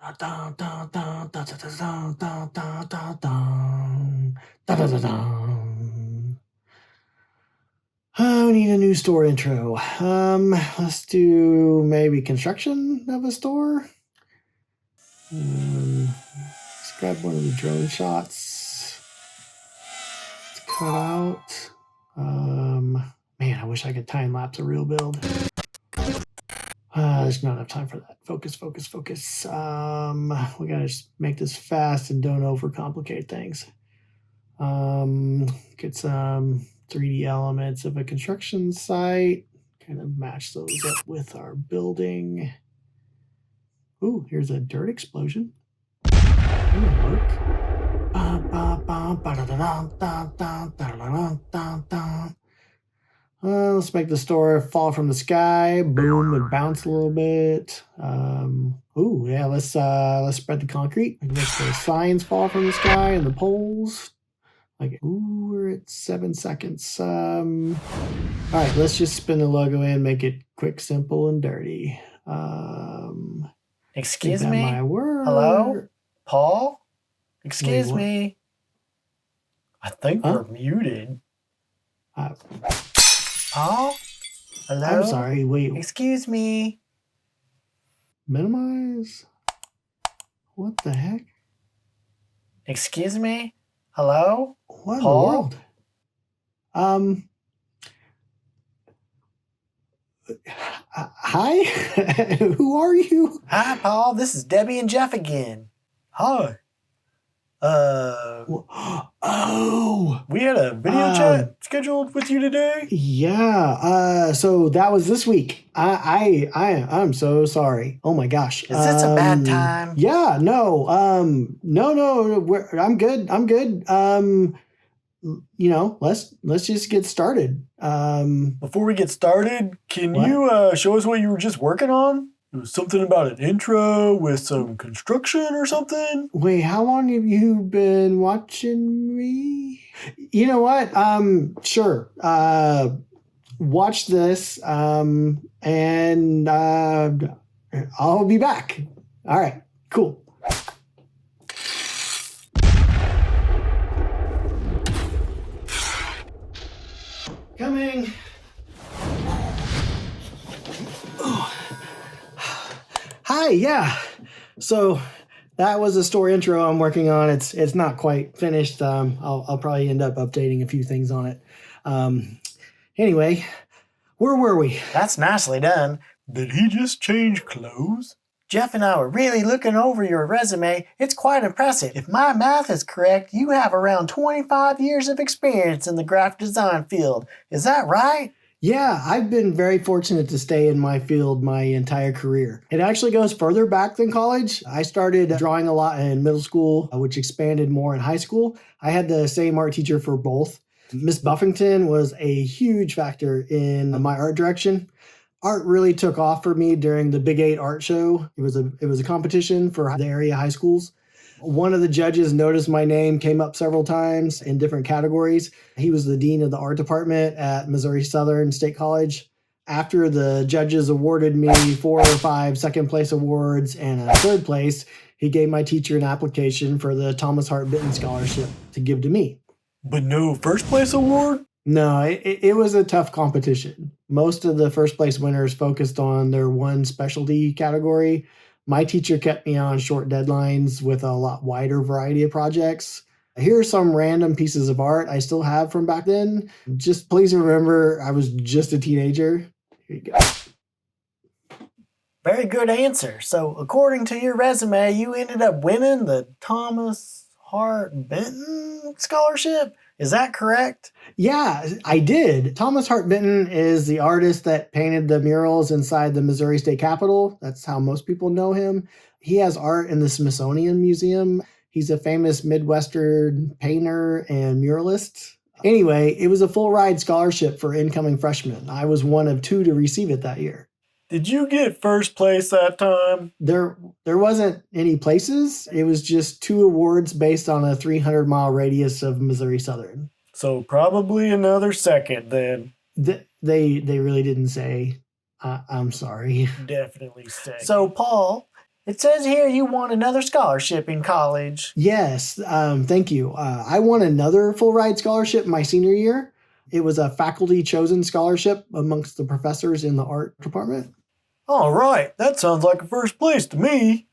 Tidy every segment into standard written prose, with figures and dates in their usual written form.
Dun, dun, dun, dun, dun, dun, dun, dun, dun, dun. Dun, dun, dun, dun. Oh, we need a new store intro. Let's do maybe construction of a store. Let's grab one of the drone shots. Let's cut out. Man, I wish I could time lapse a real build. There's not enough time for that. Focus, focus, focus. We gotta just make this fast and don't overcomplicate things. Get some 3D elements of a construction site. Kind of match those up with our building. Ooh, here's a dirt explosion. That'll work. Let's make the store fall from the sky. Boom, and bounce a little bit. Ooh, yeah. Let's spread the concrete. Make the signs fall from the sky and the poles. Like, ooh, we're at 7 seconds. All right, let's just spin the logo in, make it quick, simple, and dirty. Excuse me? My word. Hello? Paul? Excuse Wait, me. I think we're muted. Paul? Hello? I'm sorry, wait. Excuse me. Minimize? What the heck? Excuse me? Hello? What in Paul? the world? Hi? Who are you? Hi, Paul. This is Debbie and Jeff again. Hi. Oh, we had a video chat scheduled with you today. Yeah. So that was this week. I'm so sorry. Oh my gosh. Is this a bad time? Yeah. No. No. I'm good. Let's just get started. Before we get started, can you show us what you were just working on? It was something about an intro with some construction or something. Wait, how long have you been watching me? You know what? Sure. Watch this, and I'll be back. All right, cool. Coming. Hi, yeah. So that was a store intro I'm working on. It's not quite finished. I'll probably end up updating a few things on it. Anyway, where were we? That's nicely done. Did he just change clothes? Jeff and I were really looking over your resume. It's quite impressive. If my math is correct, you have around 25 years of experience in the graphic design field. Is that right? Yeah, I've been very fortunate to stay in my field my entire career. It actually goes further back than college. I started drawing a lot in middle school, which expanded more in high school. I had the same art teacher for both. Miss Buffington was a huge factor in my art direction. Art really took off for me during the Big 8 art show. It was a competition for the area high schools. One of the judges noticed my name came up several times in different categories. He was the dean of the art department at Missouri Southern State College. After the judges awarded me 4 or 5 second place awards and a third place, he gave my teacher an application for the Thomas Hart Benton Scholarship to give to me. But no first place award? No, it was a tough competition. Most of the first place winners focused on their one specialty category. My teacher kept me on short deadlines with a lot wider variety of projects. Here are some random pieces of art I still have from back then. Just please remember, I was just a teenager. Here you go. Very good answer. So according to your resume, you ended up winning the Thomas Hart Benton Scholarship. Is that correct? Yeah, I did. Thomas Hart Benton is the artist that painted the murals inside the Missouri State Capitol. That's how most people know him. He has art in the Smithsonian Museum. He's a famous Midwestern painter and muralist. Anyway, it was a full ride scholarship for incoming freshmen. I was one of 2 to receive it that year. Did you get first place that time? There wasn't any places. It was just 2 awards based on a 300-mile radius of Missouri Southern. So probably another second then. They really didn't say. I'm sorry. Definitely second. So Paul, It says here you won another scholarship in college. Yes, thank you. I won another full ride scholarship my senior year. It was a faculty chosen scholarship amongst the professors in the art department. All right, that sounds like a first place to me.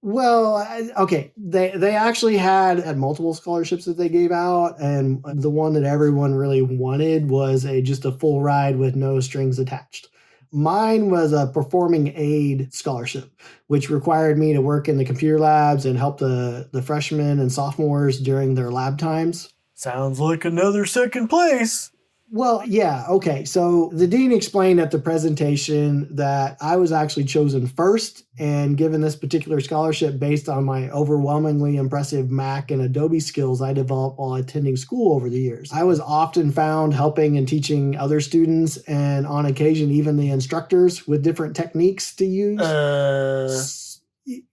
Well, okay, they actually had multiple scholarships that they gave out, and the one that everyone really wanted was just a full ride with no strings attached. Mine was a performing aid scholarship, which required me to work in the computer labs and help the freshmen and sophomores during their lab times. Sounds like another second place. Well, yeah, okay. So the dean explained at the presentation that I was actually chosen first and given this particular scholarship based on my overwhelmingly impressive Mac and Adobe skills I developed while attending school over the years. I was often found helping and teaching other students and on occasion even the instructors with different techniques to use.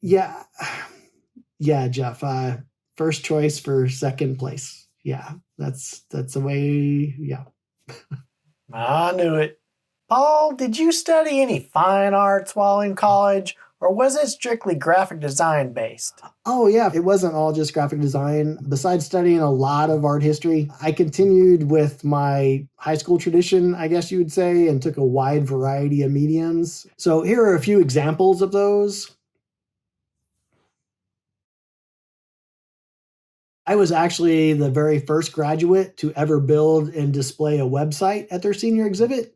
Yeah. Yeah, Jeff. First choice for second place. Yeah, that's the way. Yeah. I knew it. Paul, did you study any fine arts while in college, or was it strictly graphic design based? Oh, yeah, it wasn't all just graphic design. Besides studying a lot of art history, I continued with my high school tradition, I guess you would say, and took a wide variety of mediums. So here are a few examples of those. I was actually the very first graduate to ever build and display a website at their senior exhibit.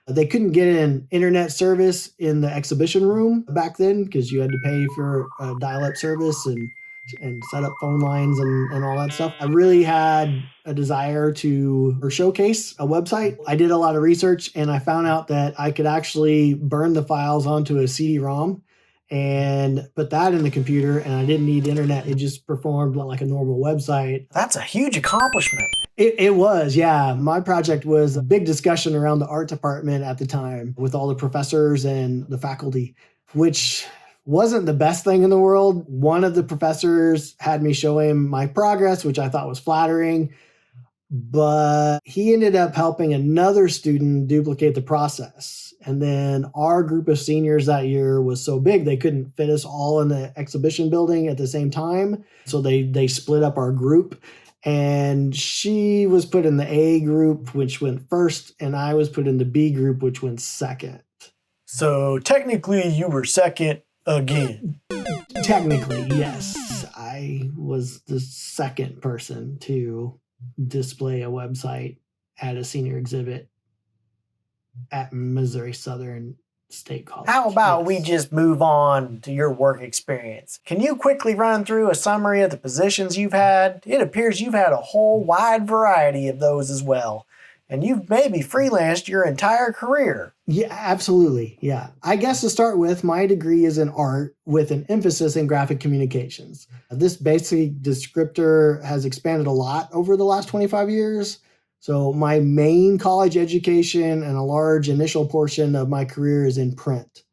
They couldn't get an internet service in the exhibition room back then because you had to pay for a dial-up service and set up phone lines and all that stuff. I really had a desire to showcase a website. I did a lot of research and I found out that I could actually burn the files onto a CD-ROM and put that in the computer, and I didn't need internet. It just performed like a normal website. That's a huge accomplishment. It was, yeah. My project was a big discussion around the art department at the time with all the professors and the faculty, which wasn't the best thing in the world. One of the professors had me show him my progress, which I thought was flattering, but he ended up helping another student duplicate the process. And then our group of seniors that year was so big, they couldn't fit us all in the exhibition building at the same time. So they split up our group. And she was put in the A group, which went first, and I was put in the B group, which went second. So technically you were second again. Technically, yes. I was the second person to display a website at a senior exhibit at Missouri Southern State College. How about we just move on to your work experience? Can you quickly run through a summary of the positions you've had? It appears you've had a whole wide variety of those as well. And you've maybe freelanced your entire career. Yeah, absolutely. Yeah. I guess to start with, my degree is in art with an emphasis in graphic communications. This basic descriptor has expanded a lot over the last 25 years. So my main college education and a large initial portion of my career is in print.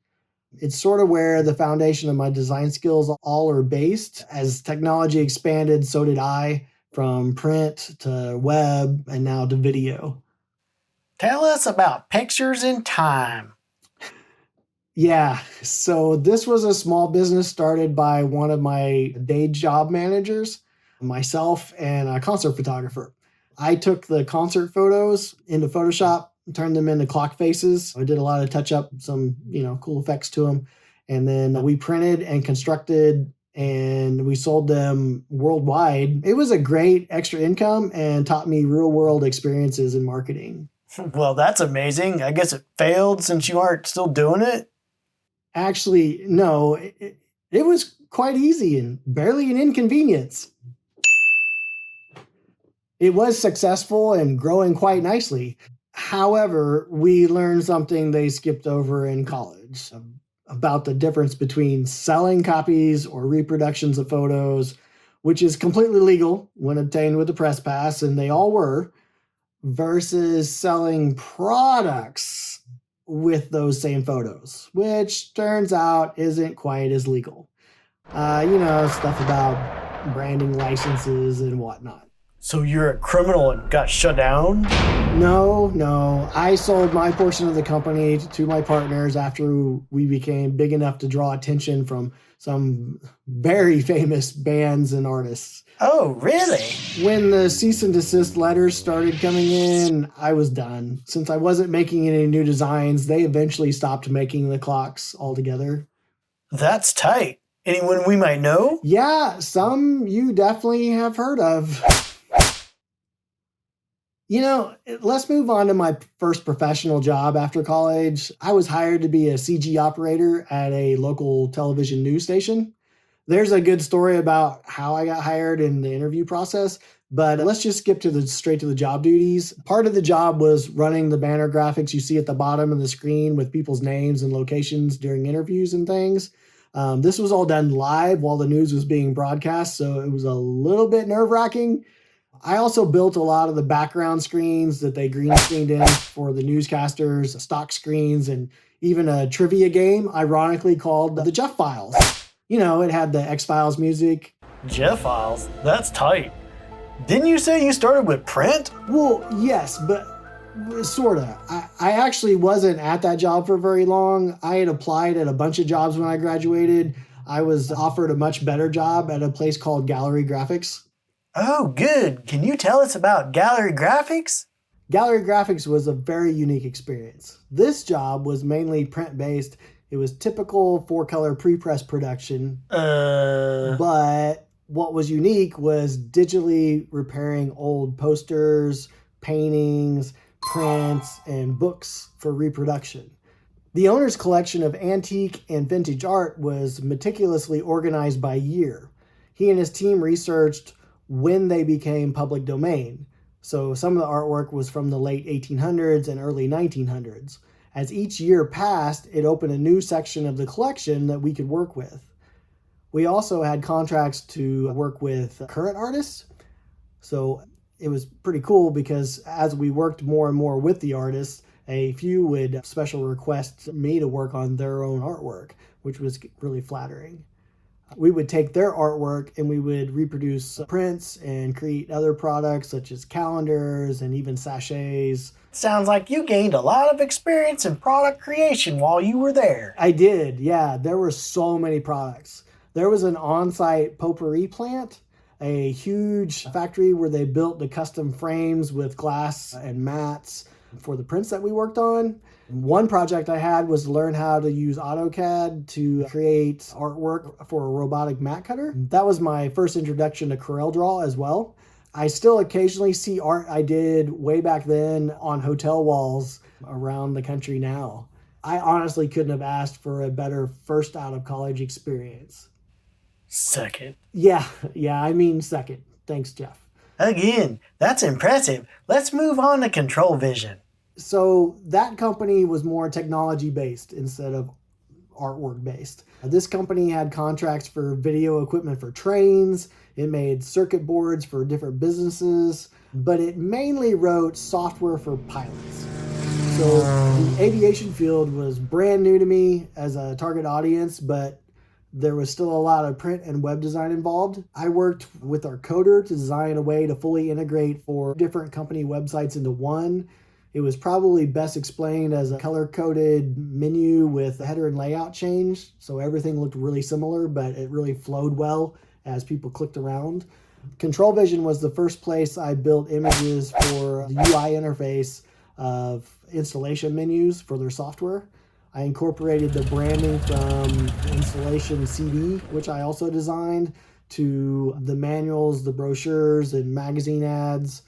It's sort of where the foundation of my design skills all are based. As technology expanded, so did I, from print to web and now to video. Tell us about PicturesNTime. Yeah, so this was a small business started by one of my day job managers, myself, and a concert photographer. I took the concert photos into Photoshop, turned them into clock faces. I did a lot of touch up, some, cool effects to them. And then we printed and constructed and we sold them worldwide. It was a great extra income and taught me real world experiences in marketing. Well, that's amazing. I guess it failed since you aren't still doing it. Actually, no, it was quite easy and barely an inconvenience. It was successful and growing quite nicely. However, we learned something they skipped over in college about the difference between selling copies or reproductions of photos, which is completely legal when obtained with a press pass, and they all were, versus selling products with those same photos, which turns out isn't quite as legal. Stuff about branding licenses and whatnot. So you're a criminal and got shut down? No. I sold my portion of the company to my partners after we became big enough to draw attention from some very famous bands and artists. Oh, really? When the cease and desist letters started coming in, I was done. Since I wasn't making any new designs, they eventually stopped making the clocks altogether. That's tight. Anyone we might know? Yeah, some you definitely have heard of. Let's move on to my first professional job after college. I was hired to be a CG operator at a local television news station. There's a good story about how I got hired in the interview process, but let's just skip straight to the job duties. Part of the job was running the banner graphics you see at the bottom of the screen with people's names and locations during interviews and things. This was all done live while the news was being broadcast, so it was a little bit nerve-wracking. I also built a lot of the background screens that they green screened in for the newscasters, stock screens, and even a trivia game, ironically called the Jeff Files. It had the X-Files music. Jeff Files? That's tight. Didn't you say you started with print? Well, yes, but sorta. I actually wasn't at that job for very long. I had applied at a bunch of jobs when I graduated. I was offered a much better job at a place called Gallery Graphics. Oh, good. Can you tell us about Gallery Graphics? Gallery Graphics was a very unique experience. This job was mainly print-based. It was typical 4-color pre-press production. But what was unique was digitally repairing old posters, paintings, prints, and books for reproduction. The owner's collection of antique and vintage art was meticulously organized by year. He and his team researched when they became public domain. So some of the artwork was from the late 1800s and early 1900s. As each year passed, it opened a new section of the collection that we could work with. We also had contracts to work with current artists. So it was pretty cool because as we worked more and more with the artists, a few would special request me to work on their own artwork, which was really flattering. We would take their artwork and we would reproduce prints and create other products such as calendars and even sachets. Sounds like you gained a lot of experience in product creation while you were there. I did, yeah. There were so many products. There was an on-site potpourri plant, a huge factory where they built the custom frames with glass and mats for the prints that we worked on. One project I had was to learn how to use AutoCAD to create artwork for a robotic mat cutter. That was my first introduction to CorelDRAW as well. I still occasionally see art I did way back then on hotel walls around the country now. I honestly couldn't have asked for a better first out of college experience. Second. Yeah, I mean second. Thanks, Jeff. Again, that's impressive. Let's move on to Control Vision. So that company was more technology based instead of artwork based. This company had contracts for video equipment for trains. It made circuit boards for different businesses, but it mainly wrote software for pilots. So the aviation field was brand new to me as a target audience, but there was still a lot of print and web design involved. I worked with our coder to design a way to fully integrate 4 different company websites into one. It was probably best explained as a color-coded menu with a header and layout change, so everything looked really similar, but it really flowed well as people clicked around. Control Vision was the first place I built images for the UI interface of installation menus for their software. I incorporated the branding from the installation CD, which I also designed, to the manuals, the brochures, and magazine ads,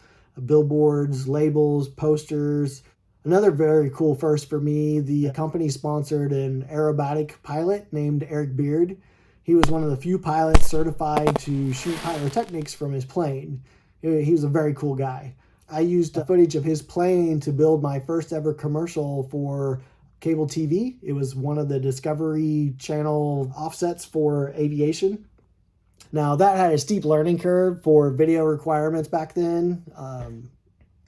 billboards, labels, posters. Another very cool first for me, the company sponsored an aerobatic pilot named Eric Beard. He was one of the few pilots certified to shoot pyrotechnics from his plane. He was a very cool guy. I used footage of his plane to build my first ever commercial for cable TV. It was one of the Discovery Channel offsets for aviation. Now, that had a steep learning curve for video requirements back then.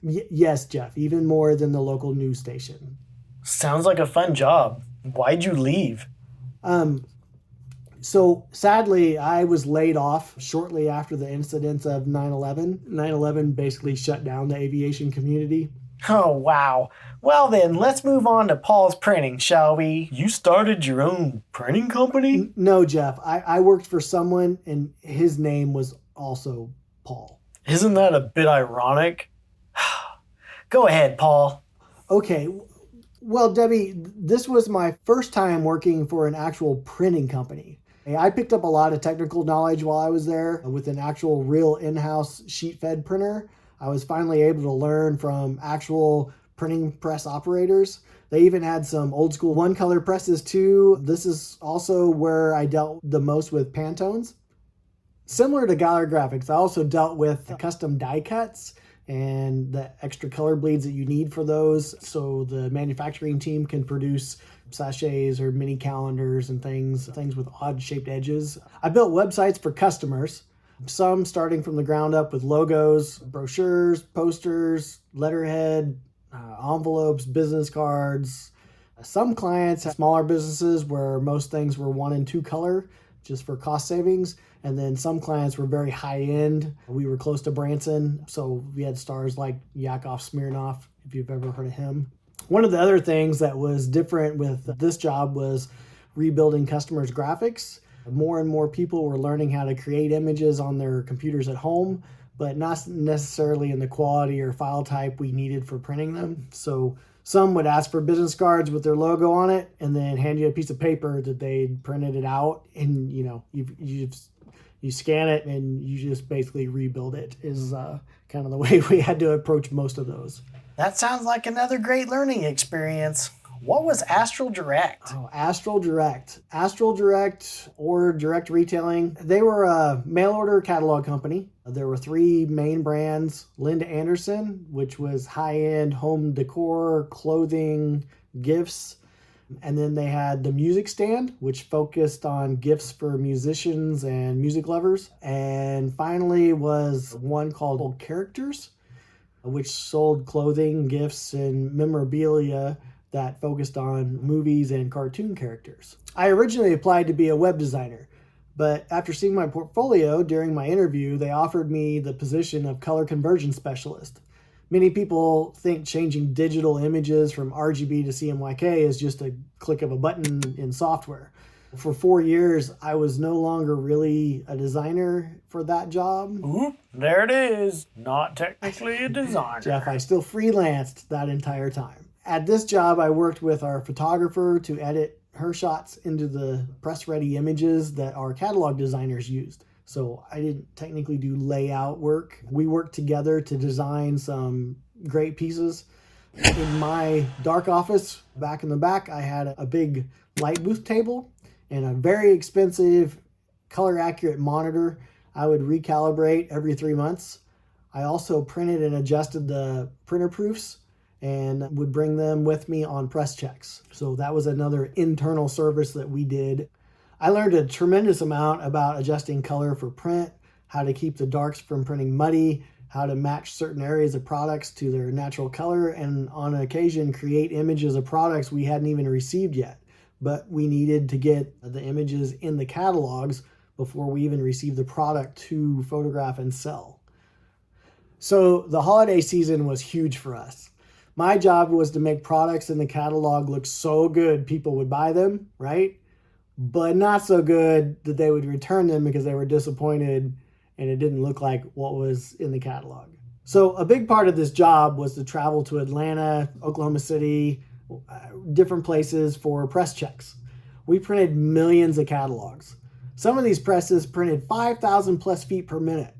Yes, Jeff, even more than the local news station. Sounds like a fun job. Why'd you leave? So sadly, I was laid off shortly after the incidents of 9/11. 9/11 basically shut down the aviation community. Oh, wow. Well then, let's move on to Paul's printing, shall we? You started your own printing company? No, Jeff. I worked for someone and his name was also Paul. Isn't that a bit ironic? Go ahead, Paul. Okay. Well, Debbie, this was my first time working for an actual printing company. I picked up a lot of technical knowledge while I was there with an actual real in-house sheet fed printer. I was finally able to learn from actual printing press operators. They even had some old school one color presses too. This is also where I dealt the most with Pantones. Similar to Gallery Graphics, I also dealt with custom die cuts and the extra color bleeds that you need for those so the manufacturing team can produce sachets or mini calendars and things with odd shaped edges. I built websites for customers, some starting from the ground up with logos, brochures, posters, letterhead, envelopes, business cards. Some clients had smaller businesses where most things were 1 and 2 color just for cost savings. And then some clients were very high end. We were close to Branson, so we had stars like Yakov Smirnoff, if you've ever heard of him. One of the other things that was different with this job was rebuilding customers' graphics. More and more people were learning how to create images on their computers at home, but not necessarily in the quality or file type we needed for printing them. So some would ask for business cards with their logo on it and then hand you a piece of paper that they'd printed it out, and you scan it and you just basically rebuild it is kind of the way we had to approach most of those. That sounds like another great learning experience. What was Astral Direct? Oh, Astral Direct. Astral Direct or Direct Retailing. They were a mail order catalog company. There were 3 main brands. Linda Anderson, which was high-end home decor, clothing, gifts. And then they had the Music Stand, which focused on gifts for musicians and music lovers. And finally was one called Characters, which sold clothing, gifts, and memorabilia that focused on movies and cartoon characters. I originally applied to be a web designer, but after seeing my portfolio during my interview, they offered me the position of color conversion specialist. Many people think changing digital images from RGB to CMYK is just a click of a button in software. For 4 years, I was no longer really a designer for that job. Oop, there it is. Not technically a designer. Jeff, I still freelanced that entire time. At this job, I worked with our photographer to edit her shots into the press-ready images that our catalog designers used. So I didn't technically do layout work. We worked together to design some great pieces. In my dark office, back in the back, I had a big light booth table and a very expensive color-accurate monitor I would recalibrate every 3 months. I also printed and adjusted the printer proofs and would bring them with me on press checks. So that was another internal service that we did. I learned a tremendous amount about adjusting color for print, how to keep the darks from printing muddy, how to match certain areas of products to their natural color, and on occasion create images of products we hadn't even received yet. But we needed to get the images in the catalogs before we even received the product to photograph and sell. So the holiday season was huge for us. My job was to make products in the catalog look so good people would buy them, right? But not so good that they would return them because they were disappointed and it didn't look like what was in the catalog. So a big part of this job was to travel to Atlanta, Oklahoma City, different places for press checks. We printed millions of catalogs. Some of these presses printed 5,000 plus feet per minute.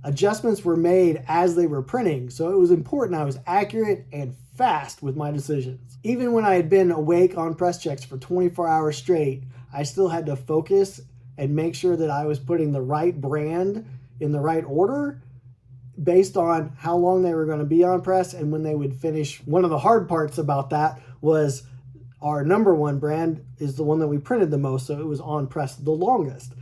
Adjustments were made as they were printing, so it was important I was accurate and fast with my decisions. Even when I had been awake on press checks for 24 hours straight, I still had to focus and make sure that I was putting the right brand in the right order based on how long they were going to be on press and when they would finish. One of the hard parts about that was our number one brand is the one that we printed the most, so it was on press the longest.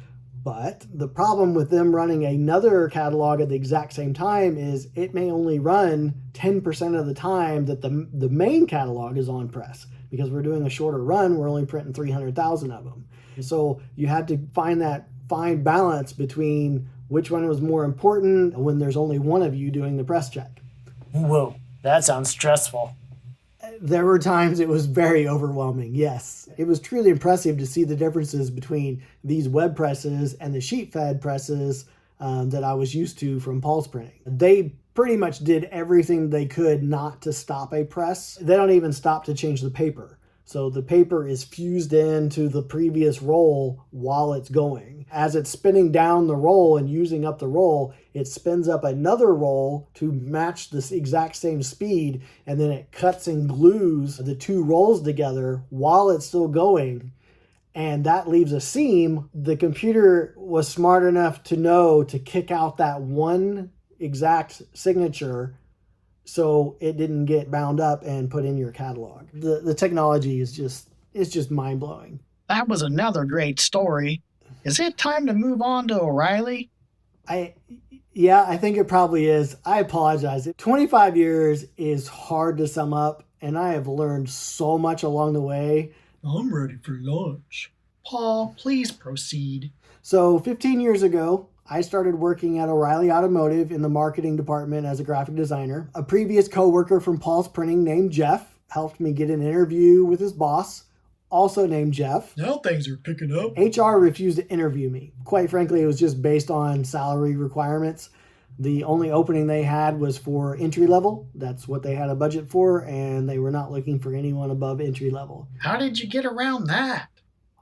But the problem with them running another catalog at the exact same time is it may only run 10% of the time that the main catalog is on press. Because we're doing a shorter run, we're only printing 300,000 of them. So you had to find that fine balance between which one was more important when there's only one of you doing the press check. Whoa, that sounds stressful. There were times it was very overwhelming, yes. It was truly impressive to see the differences between these web presses and the sheet fed presses that I was used to from Paul's Printing. They pretty much did everything they could not to stop a press. They don't even stop to change the paper. So the paper is fused into the previous roll while it's going. As it's spinning down the roll and using up the roll, it spins up another roll to match this exact same speed, and then it cuts and glues the two rolls together while it's still going. And that leaves a seam. The computer was smart enough to know to kick out that one exact signature so it didn't get bound up and put in your catalog. The technology is just mind-blowing. That was another great story. Is it time to move on to O'Reilly? Yeah, I think it probably is. I apologize. 25 years is hard to sum up, and I have learned so much along the way. I'm ready for lunch. Paul, please proceed. So 15 years ago, I started working at O'Reilly Automotive in the marketing department as a graphic designer. A previous coworker from Paul's Printing named Jeff helped me get an interview with his boss, also named Jeff. Now things are picking up. HR refused to interview me. Quite frankly, it was just based on salary requirements. The only opening they had was for entry level. That's what they had a budget for, and they were not looking for anyone above entry level. How did you get around that?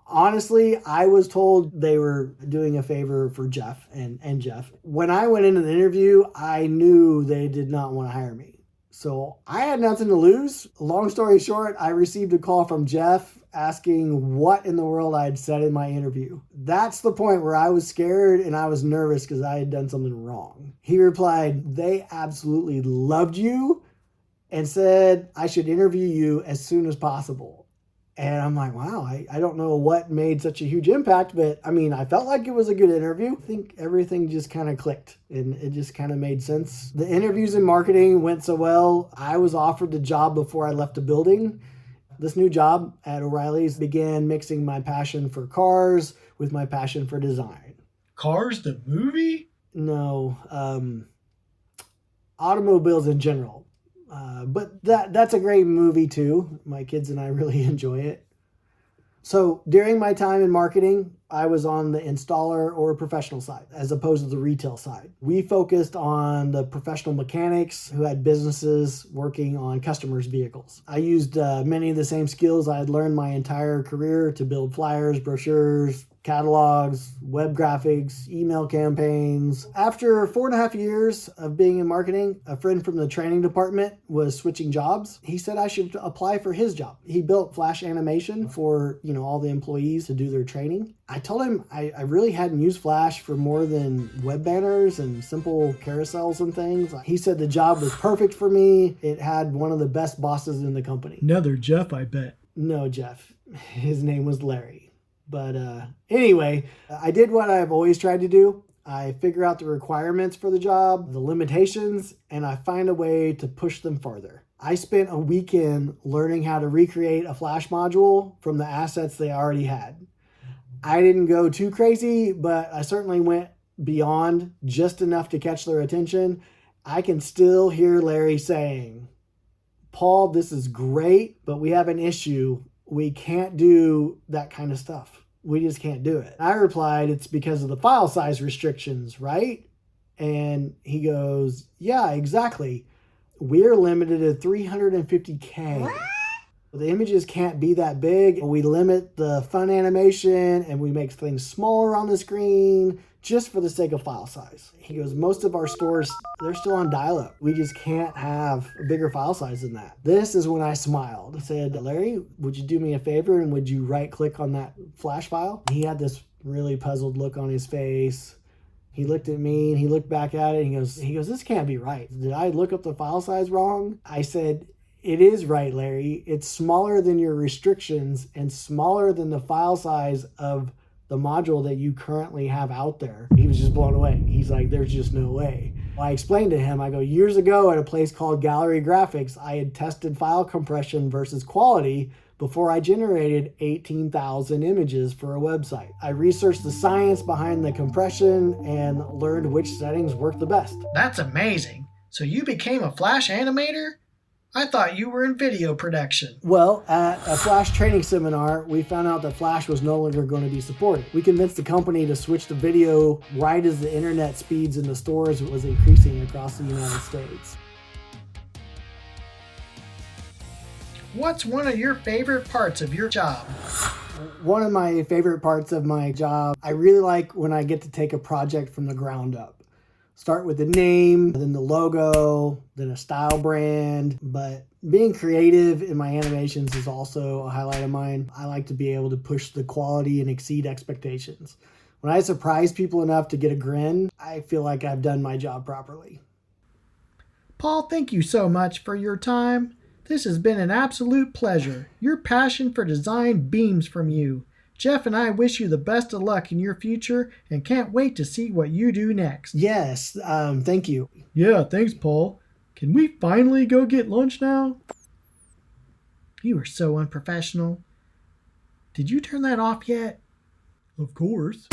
Honestly, I was told they were doing a favor for Jeff and Jeff. When I went into the interview, I knew they did not want to hire me. So I had nothing to lose. Long story short, I received a call from Jeff asking what in the world I had said in my interview. That's the point where I was scared and I was nervous because I had done something wrong. He replied, "They absolutely loved you and said I should interview you as soon as possible." And I'm like, wow, I don't know what made such a huge impact, but I mean, I felt like it was a good interview. I think everything just kind of clicked and it just kind of made sense. The interviews in marketing went so well. I was offered the job before I left the building. This new job at O'Reilly's began mixing my passion for cars with my passion for design. Cars, the movie? No, automobiles in general. But that's a great movie too. My kids and I really enjoy it. So during my time in marketing, I was on the installer or professional side as opposed to the retail side. We focused on the professional mechanics who had businesses working on customers' vehicles. I used many of the same skills I had learned my entire career to build flyers, brochures, catalogs, web graphics, email campaigns. After 4.5 years of being in marketing, a friend from the training department was switching jobs. He said I should apply for his job. He built flash animation for, all the employees to do their training. I told him I really hadn't used Flash for more than web banners and simple carousels and things. He said the job was perfect for me. It had one of the best bosses in the company. Another Jeff, I bet. No, Jeff. His name was Larry. But anyway, I did what I've always tried to do. I figure out the requirements for the job, the limitations, and I find a way to push them farther. I spent a weekend learning how to recreate a Flash module from the assets they already had. I didn't go too crazy, but I certainly went beyond just enough to catch their attention. I can still hear Larry saying, "Paul, this is great, but we have an issue. We can't do that kind of stuff. We just can't do it." I replied, "It's because of the file size restrictions, right?" And he goes, "Yeah, exactly. We're limited to 350K. The images can't be that big. We limit the fun animation and we make things smaller on the screen just for the sake of file size." He goes, "Most of our stores, they're still on dial-up. We just can't have a bigger file size than that." This is when I smiled. I said, "Larry, would you do me a favor and would you right click on that Flash file?" He had this really puzzled look on his face. He looked at me and he looked back at it and he goes, "This can't be right. Did I look up the file size wrong?" I said, "It is right, Larry. It's smaller than your restrictions and smaller than the file size of the module that you currently have out there." He was just blown away. He's like, "There's just no way." Well, I explained to him, I go, "Years ago at a place called Gallery Graphics, I had tested file compression versus quality before I generated 18,000 images for a website. I researched the science behind the compression and learned which settings work the best. That's amazing. So you became a Flash animator? I thought you were in video production. Well, at a Flash training seminar, we found out that Flash was no longer going to be supported. We convinced the company to switch to video right as the internet speeds in the stores was increasing across the United States. What's one of your favorite parts of your job? One of my favorite parts of my job, I really like when I get to take a project from the ground up. Start with the name, then the logo, then a style brand. But being creative in my animations is also a highlight of mine. I like to be able to push the quality and exceed expectations. When I surprise people enough to get a grin, I feel like I've done my job properly. Paul, thank you so much for your time. This has been an absolute pleasure. Your passion for design beams from you. Jeff and I wish you the best of luck in your future and can't wait to see what you do next. Yes, thank you. Yeah, thanks, Paul. Can we finally go get lunch now? You are so unprofessional. Did you turn that off yet? Of course.